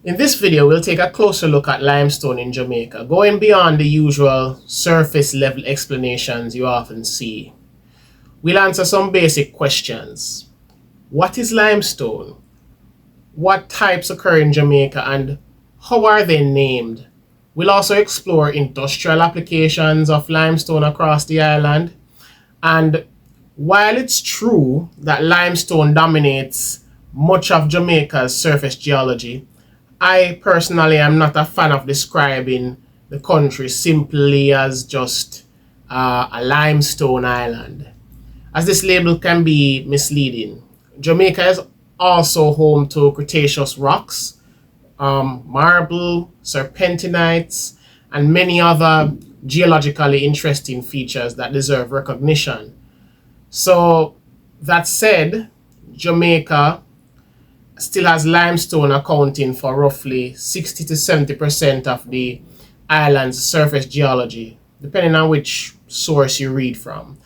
In this video, we'll take a closer look at limestone in Jamaica, going beyond the usual surface level explanations you often see. We'll answer some basic questions. What is limestone? What types occur in Jamaica and how are they named? We'll also explore industrial applications of limestone across the island. And while it's true that limestone dominates much of Jamaica's surface geology, I personally am not a fan of describing the country simply as just a limestone island, as this label can be misleading. Jamaica is also home to Cretaceous rocks, marble, serpentinites, and many other geologically interesting features that deserve recognition. So that said, Jamaica still has limestone accounting for roughly 60 to 70% of the island's surface geology, depending on which source you read from.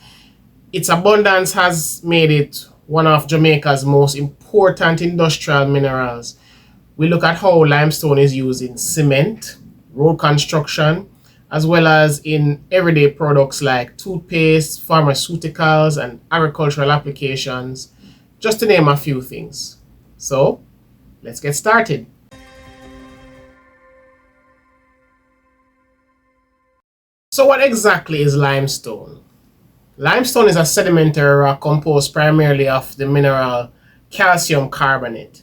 Its abundance has made it one of Jamaica's most important industrial minerals. We look at how limestone is used in cement, road construction, as well as in everyday products like toothpaste, pharmaceuticals, and agricultural applications, just to name a few things. So, let's get started. So what exactly is limestone? Limestone is a sedimentary rock composed primarily of the mineral calcium carbonate.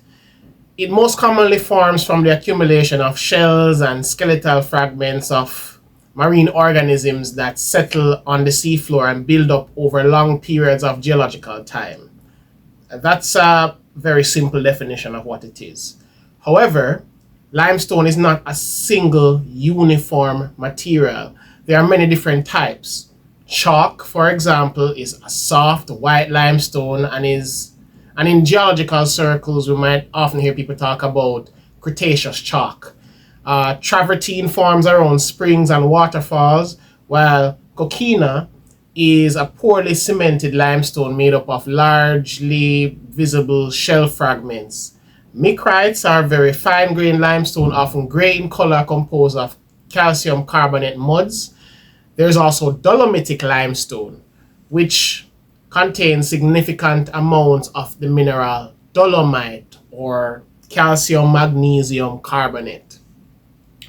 It most commonly forms from the accumulation of shells and skeletal fragments of marine organisms that settle on the seafloor and build up over long periods of geological time. That's a very simple definition of what it is. However, limestone is not a single uniform material. There are many different types. Chalk, for example, is a soft white limestone and in geological circles we might often hear people talk about Cretaceous chalk. Travertine forms around springs and waterfalls, while coquina is a poorly cemented limestone made up of largely visible shell fragments. Micrites are very fine-grained limestone, often gray in color, composed of calcium carbonate muds. There's also dolomitic limestone, which contains significant amounts of the mineral dolomite or calcium magnesium carbonate.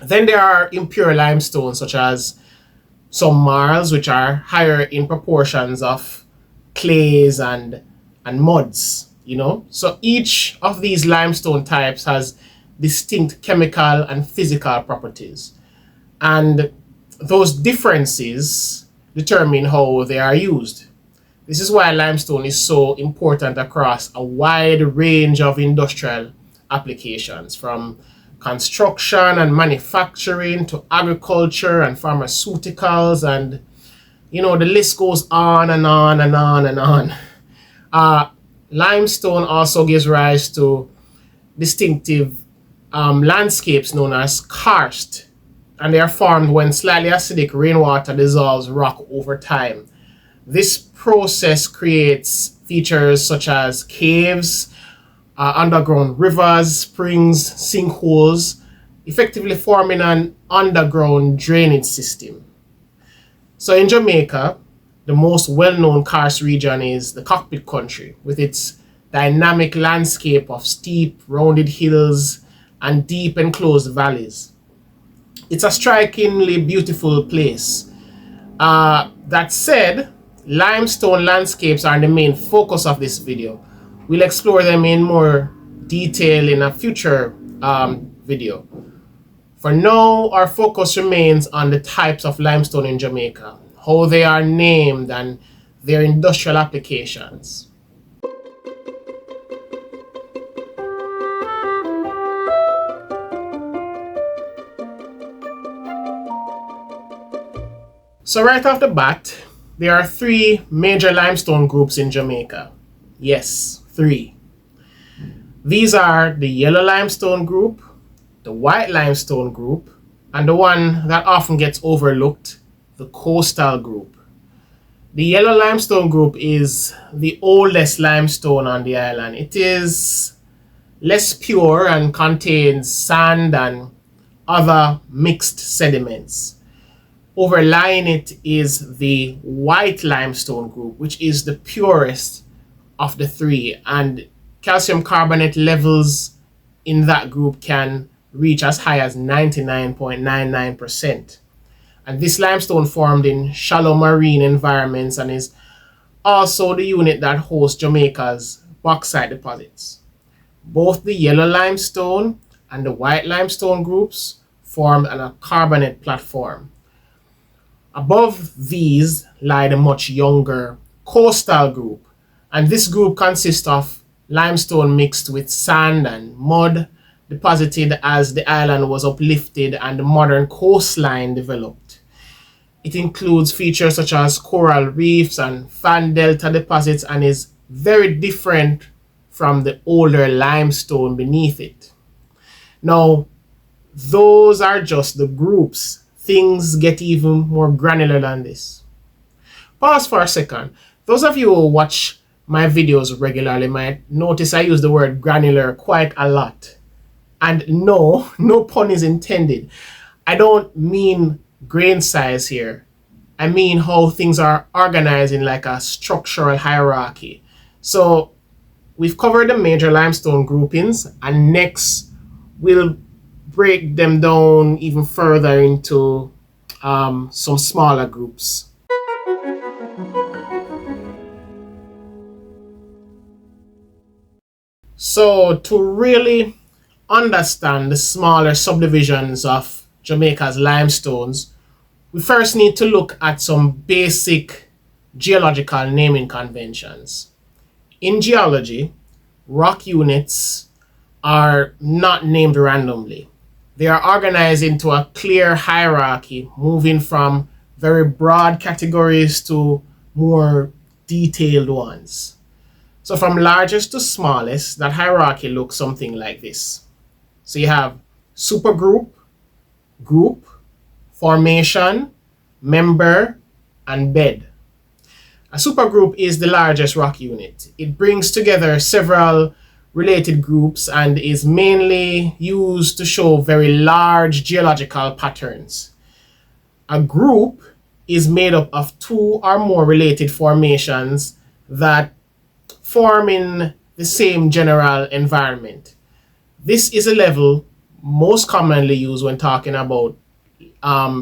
Then there are impure limestones such as some marls, which are higher in proportions of clays and muds, So each of these limestone types has distinct chemical and physical properties. And those differences determine how they are used. This is why limestone is so important across a wide range of industrial applications, from construction and manufacturing to agriculture and pharmaceuticals, and the list goes on and on and on and on. Limestone also gives rise to distinctive landscapes known as karst, and they are formed when slightly acidic rainwater dissolves rock over time. This process creates features such as caves, underground rivers, springs, sinkholes, effectively forming an underground drainage system. So in Jamaica, the most well-known karst region is the Cockpit Country, with its dynamic landscape of steep, rounded hills and deep enclosed valleys. It's a strikingly beautiful place. That said, limestone landscapes are the main focus of this video. We'll explore them in more detail in a future video. For now, our focus remains on the types of limestone in Jamaica, how they are named, and their industrial applications. So right off the bat, there are three major limestone groups in Jamaica. Yes, three. These are the yellow limestone group, the white limestone group, and the one that often gets overlooked, the coastal group. The yellow limestone group is the oldest limestone on the island. It is less pure and contains sand and other mixed sediments. Overlying it is the white limestone group, which is the purest of the three, and calcium carbonate levels in that group can reach as high as 99.99%. And this limestone formed in shallow marine environments and is also the unit that hosts Jamaica's bauxite deposits. Both the yellow limestone and the white limestone groups formed on a carbonate platform. Above these lie the much younger coastal group, and this group consists of limestone mixed with sand and mud deposited as the island was uplifted and the modern coastline developed. It includes features such as coral reefs and fan delta deposits and is very different from the older limestone beneath it. Now, those are just the groups. Things get even more granular than this. Pause for a second. Those of you who watch my videos regularly might notice I use the word granular quite a lot. And no, no pun is intended. I don't mean grain size here. I mean how things are organized in like a structural hierarchy. So we've covered the major limestone groupings, and next we'll break them down even further into some smaller groups. So to really understand the smaller subdivisions of Jamaica's limestones, we first need to look at some basic geological naming conventions. In geology, rock units are not named randomly. They are organized into a clear hierarchy, moving from very broad categories to more detailed ones. So from largest to smallest, that hierarchy looks something like this. So you have supergroup, group, formation, member, and bed. A supergroup is the largest rock unit. It brings together several related groups and is mainly used to show very large geological patterns. A group is made up of two or more related formations that form in the same general environment. This is a level most commonly used when talking about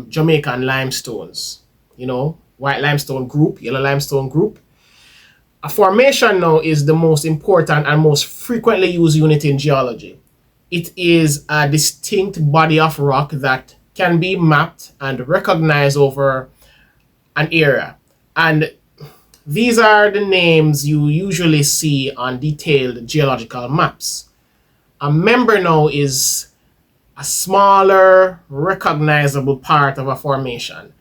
Jamaican limestones. You know, white limestone group, yellow limestone group. A formation now is the most important and most frequently used unit in geology. It is a distinct body of rock that can be mapped and recognized over an area. And these are the names you usually see on detailed geological maps. A member now is a smaller, recognizable part of a formation.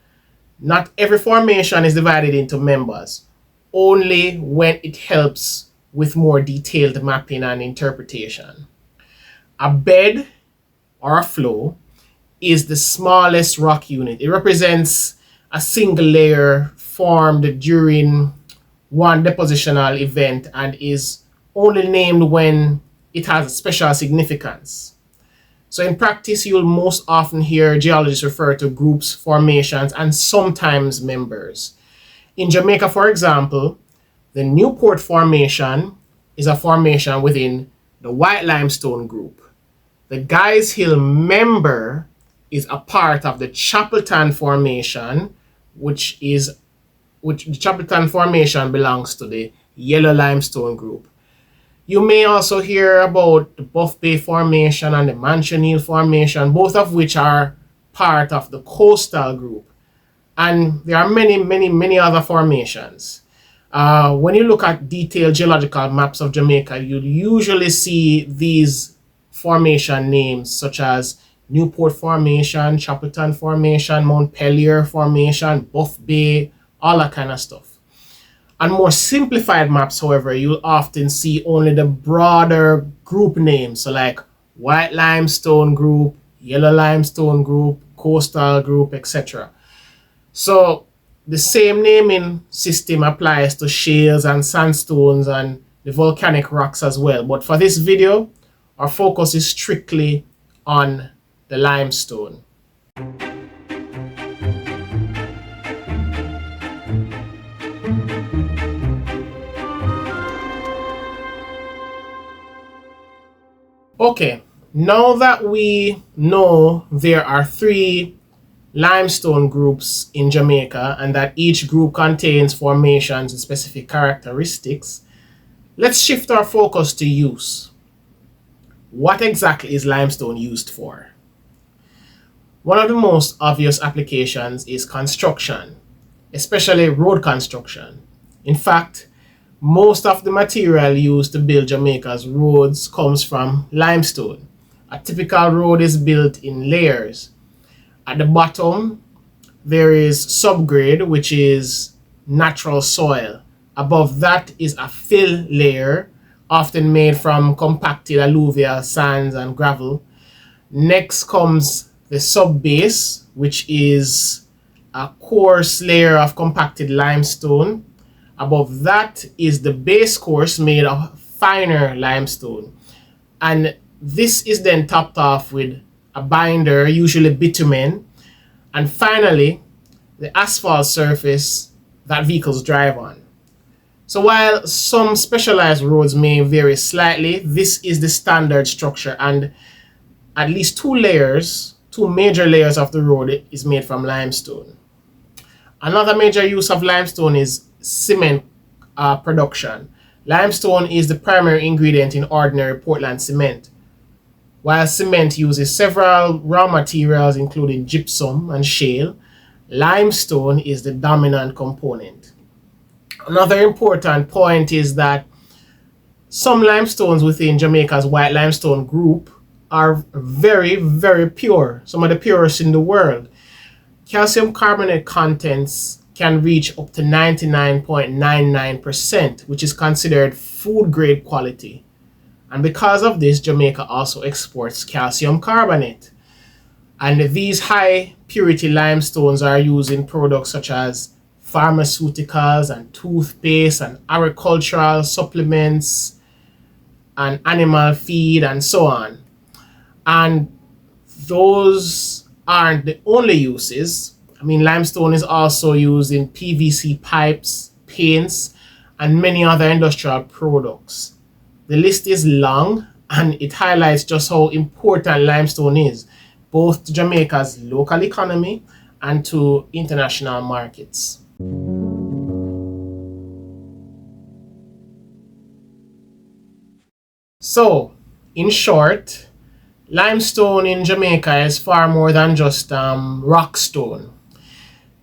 Not every formation is divided into members, only when it helps with more detailed mapping and interpretation. A bed or a flow is the smallest rock unit. It represents a single layer formed during one depositional event and is only named when it has special significance. So in practice, you'll most often hear geologists refer to groups, formations, and sometimes members. In Jamaica, for example, the Newport Formation is a formation within the White Limestone group. The Guys Hill member is a part of the Chapelton Formation, which the Chapelton Formation belongs to the Yellow Limestone group. You may also hear about the Buff Bay Formation and the Mansion Hill Formation, both of which are part of the coastal group. And there are many, many, many other formations. When you look at detailed geological maps of Jamaica, you'll usually see these formation names such as Newport Formation, Chapelton Formation, Mount Pelier Formation, Buff Bay, all that kind of stuff. On more simplified maps, however, you'll often see only the broader group names, so like White Limestone Group, Yellow Limestone Group, Coastal Group, etc. So the same naming system applies to shales and sandstones and the volcanic rocks as well. But for this video, our focus is strictly on the limestone. Okay, now that we know there are 3 limestone groups in Jamaica and that each group contains formations and specific characteristics, let's shift our focus to use. What exactly is limestone used for? One of the most obvious applications is construction, especially road construction. In fact, most of the material used to build Jamaica's roads comes from limestone. A typical road is built in layers. At the bottom, there is subgrade, which is natural soil. Above that is a fill layer, often made from compacted alluvial sands and gravel. Next comes the subbase, which is a coarse layer of compacted limestone. Above that is the base course made of finer limestone. And this is then topped off with a binder, usually bitumen. And finally, the asphalt surface that vehicles drive on. So while some specialized roads may vary slightly, this is the standard structure, and at least 2 major layers of the road is made from limestone. Another major use of limestone is cement production. Limestone is the primary ingredient in ordinary Portland cement. While cement uses several raw materials including gypsum and shale, limestone is the dominant component. Another important point is that some limestones within Jamaica's white limestone group are very, very pure, some of the purest in the world. Calcium carbonate contents can reach up to 99.99%, which is considered food grade quality. And because of this, Jamaica also exports calcium carbonate. And these high purity limestones are used in products such as pharmaceuticals and toothpaste and agricultural supplements and animal feed and so on. And those aren't the only uses. I mean, limestone is also used in PVC pipes, paints, and many other industrial products. The list is long, and it highlights just how important limestone is, both to Jamaica's local economy and to international markets. So, in short, limestone in Jamaica is far more than just rock stone.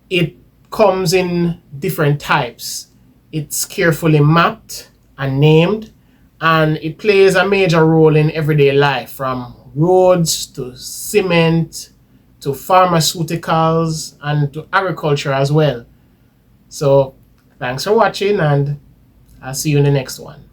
It comes in different types. It's carefully mapped and named, and it plays a major role in everyday life, from roads to cement to pharmaceuticals and to agriculture as well. So thanks for watching, and I'll see you in the next one.